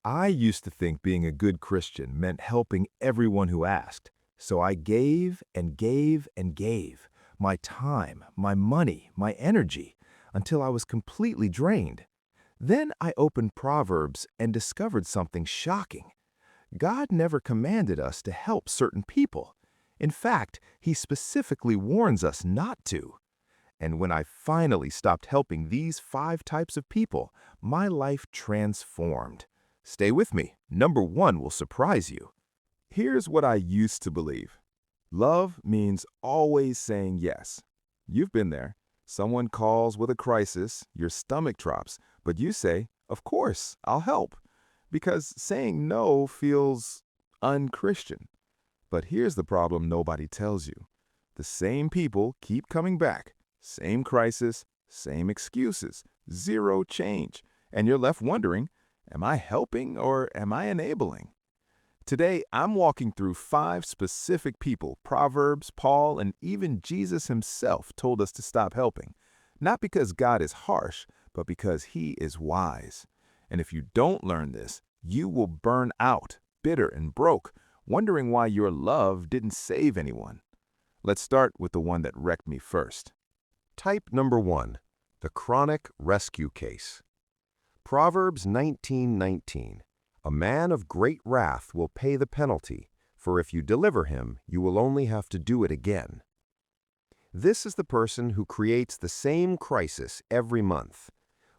I used to think being a good Christian meant helping everyone who asked. So I gave and gave and gave. My time, my money, my energy, until I was completely drained. Then I opened Proverbs and discovered something shocking. God never commanded us to help certain people. In fact, He specifically warns us not to. And when I finally stopped helping these 5 types of people, my life transformed. Stay with me. Number 1 will surprise you. Here's what I used to believe. Love means always saying yes. You've been there. Someone calls with a crisis, your stomach drops, but you say, "Of course, I'll help," because saying no feels unchristian. But here's the problem nobody tells you. The same people keep coming back. Same crisis, same excuses, zero change. And you're left wondering, am I helping or am I enabling? Today, I'm walking through 5 specific people Proverbs, Paul, and even Jesus himself told us to stop helping. Not because God is harsh, but because he is wise. And if you don't learn this, you will burn out, bitter and broke, wondering why your love didn't save anyone. Let's start with the one that wrecked me first. Type number 1, the chronic rescue case. Proverbs 19:19. A man of great wrath will pay the penalty, for if you deliver him, you will only have to do it again. This is the person who creates the same crisis every month.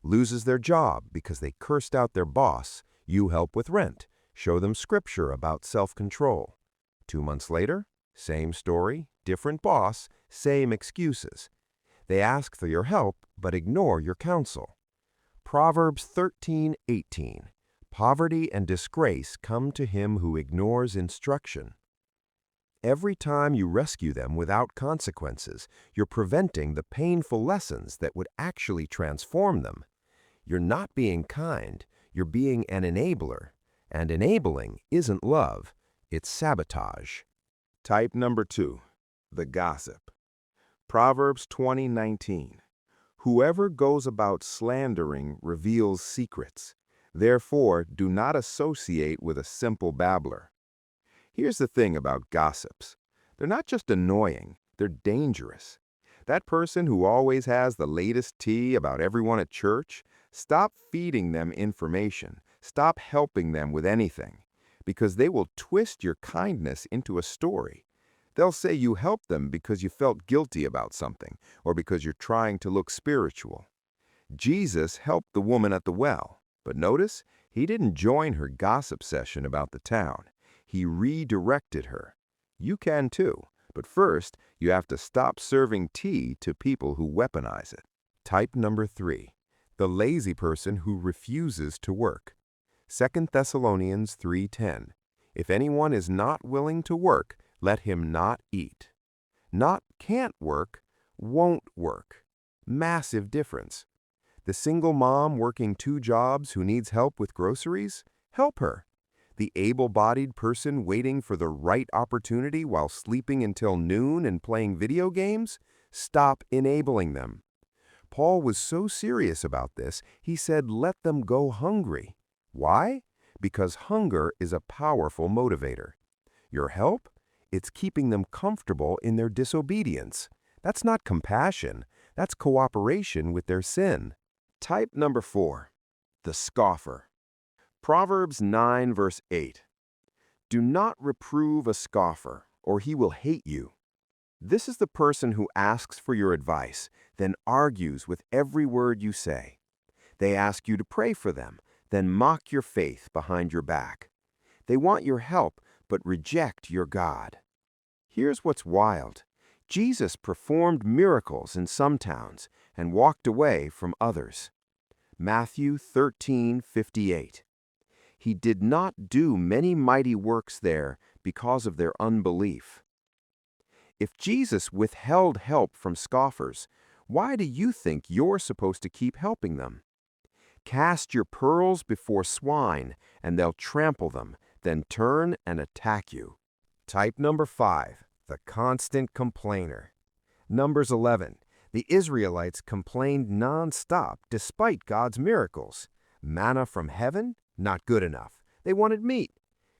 Loses their job because they cursed out their boss, you help with rent, show them scripture about self-control. 2 months later, same story, different boss, same excuses. They ask for your help, but ignore your counsel. Proverbs 13:18. Poverty and disgrace come to him who ignores instruction. Every time you rescue them without consequences, you're preventing the painful lessons that would actually transform them. You're not being kind, you're being an enabler. And enabling isn't love, it's sabotage. Type number 2, the gossip. Proverbs 20:19. Whoever goes about slandering reveals secrets. Therefore, do not associate with a simple babbler. Here's the thing about gossips. They're not just annoying, they're dangerous. That person who always has the latest tea about everyone at church, stop feeding them information. Stop helping them with anything, because they will twist your kindness into a story. They'll say you helped them because you felt guilty about something, or because you're trying to look spiritual. Jesus helped the woman at the well, but notice, he didn't join her gossip session about the town. He redirected her. You can too, but first, you have to stop serving tea to people who weaponize it. Type number 3, the lazy person who refuses to work. 2 Thessalonians 3:10. If anyone is not willing to work, let him not eat. Not can't work, won't work. Massive difference. The single mom working 2 jobs who needs help with groceries? Help her. The able-bodied person waiting for the right opportunity while sleeping until noon and playing video games? Stop enabling them. Paul was so serious about this, he said, let them go hungry. Why? Because hunger is a powerful motivator. Your help? It's keeping them comfortable in their disobedience. That's not compassion. That's cooperation with their sin. Type number 4, the scoffer. Proverbs 9 verse 8. Do not reprove a scoffer, or he will hate you. This is the person who asks for your advice, then argues with every word you say. They ask you to pray for them, then mock your faith behind your back. They want your help, but reject your God. Here's what's wild. Jesus performed miracles in some towns and walked away from others. Matthew 13:58. He did not do many mighty works there because of their unbelief. If Jesus withheld help from scoffers, why do you think you're supposed to keep helping them? Cast your pearls before swine, and they'll trample them, then turn and attack you. Type number 5, the constant complainer. Numbers 11. The Israelites complained non-stop despite God's miracles. Manna from heaven? Not good enough. They wanted meat.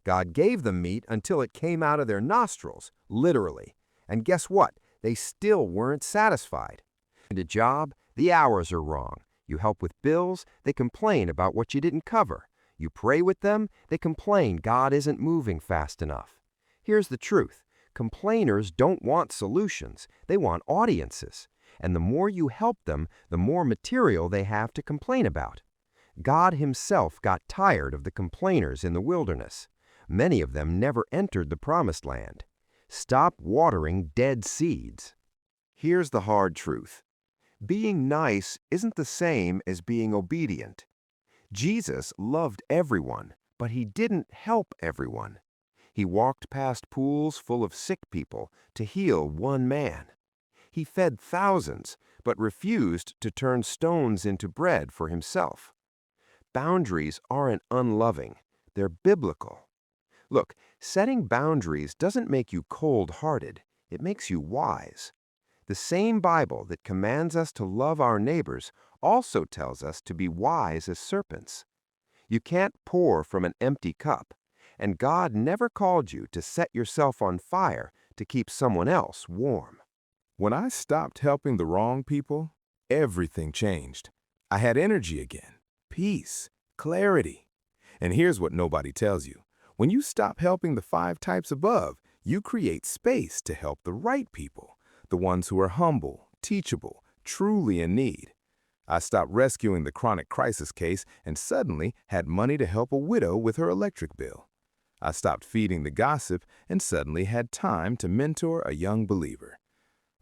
God gave them meat until it came out of their nostrils, literally. And guess what? They still weren't satisfied. And a job, the hours are wrong. You help with bills, they complain about what you didn't cover. You pray with them, they complain God isn't moving fast enough. Here's the truth. Complainers don't want solutions. They want audiences. And the more you help them, the more material they have to complain about. God himself got tired of the complainers in the wilderness. Many of them never entered the promised land. Stop watering dead seeds. Here's the hard truth. Being nice isn't the same as being obedient. Jesus loved everyone, but he didn't help everyone. He walked past pools full of sick people to heal one man. He fed thousands, but refused to turn stones into bread for himself. Boundaries aren't unloving, they're biblical. Look, setting boundaries doesn't make you cold-hearted, it makes you wise. The same Bible that commands us to love our neighbors also tells us to be wise as serpents. You can't pour from an empty cup, and God never called you to set yourself on fire to keep someone else warm. When I stopped helping the wrong people, everything changed. I had energy again, peace, clarity. And here's what nobody tells you. When you stop helping the 5 types above, you create space to help the right people, the ones who are humble, teachable, truly in need. I stopped rescuing the chronic crisis case and suddenly had money to help a widow with her electric bill. I stopped feeding the gossip and suddenly had time to mentor a young believer.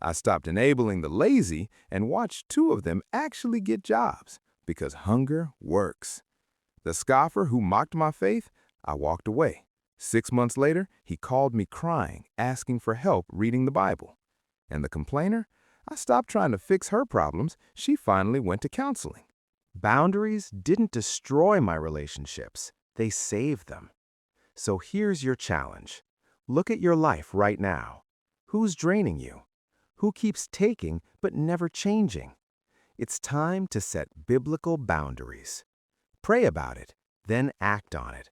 I stopped enabling the lazy and watched 2 of them actually get jobs because hunger works. The scoffer who mocked my faith, I walked away. 6 months later, he called me crying, asking for help reading the Bible. And the complainer? I stopped trying to fix her problems. She finally went to counseling. Boundaries didn't destroy my relationships. They saved them. So here's your challenge. Look at your life right now. Who's draining you? Who keeps taking but never changing? It's time to set biblical boundaries. Pray about it, then act on it.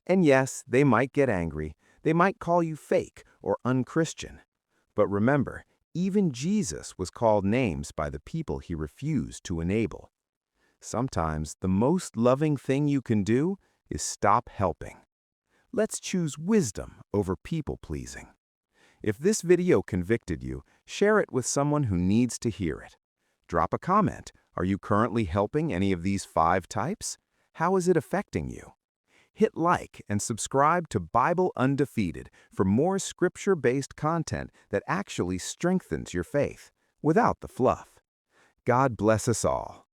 And yes, they might get angry. They might call you fake or unchristian. But remember, even Jesus was called names by the people he refused to enable. Sometimes the most loving thing you can do is stop helping. Let's choose wisdom over people-pleasing. If this video convicted you, share it with someone who needs to hear it. Drop a comment. Are you currently helping any of these 5 types? How is it affecting you? Hit like and subscribe to Bible Undefeated for more scripture-based content that actually strengthens your faith, without the fluff. God bless us all.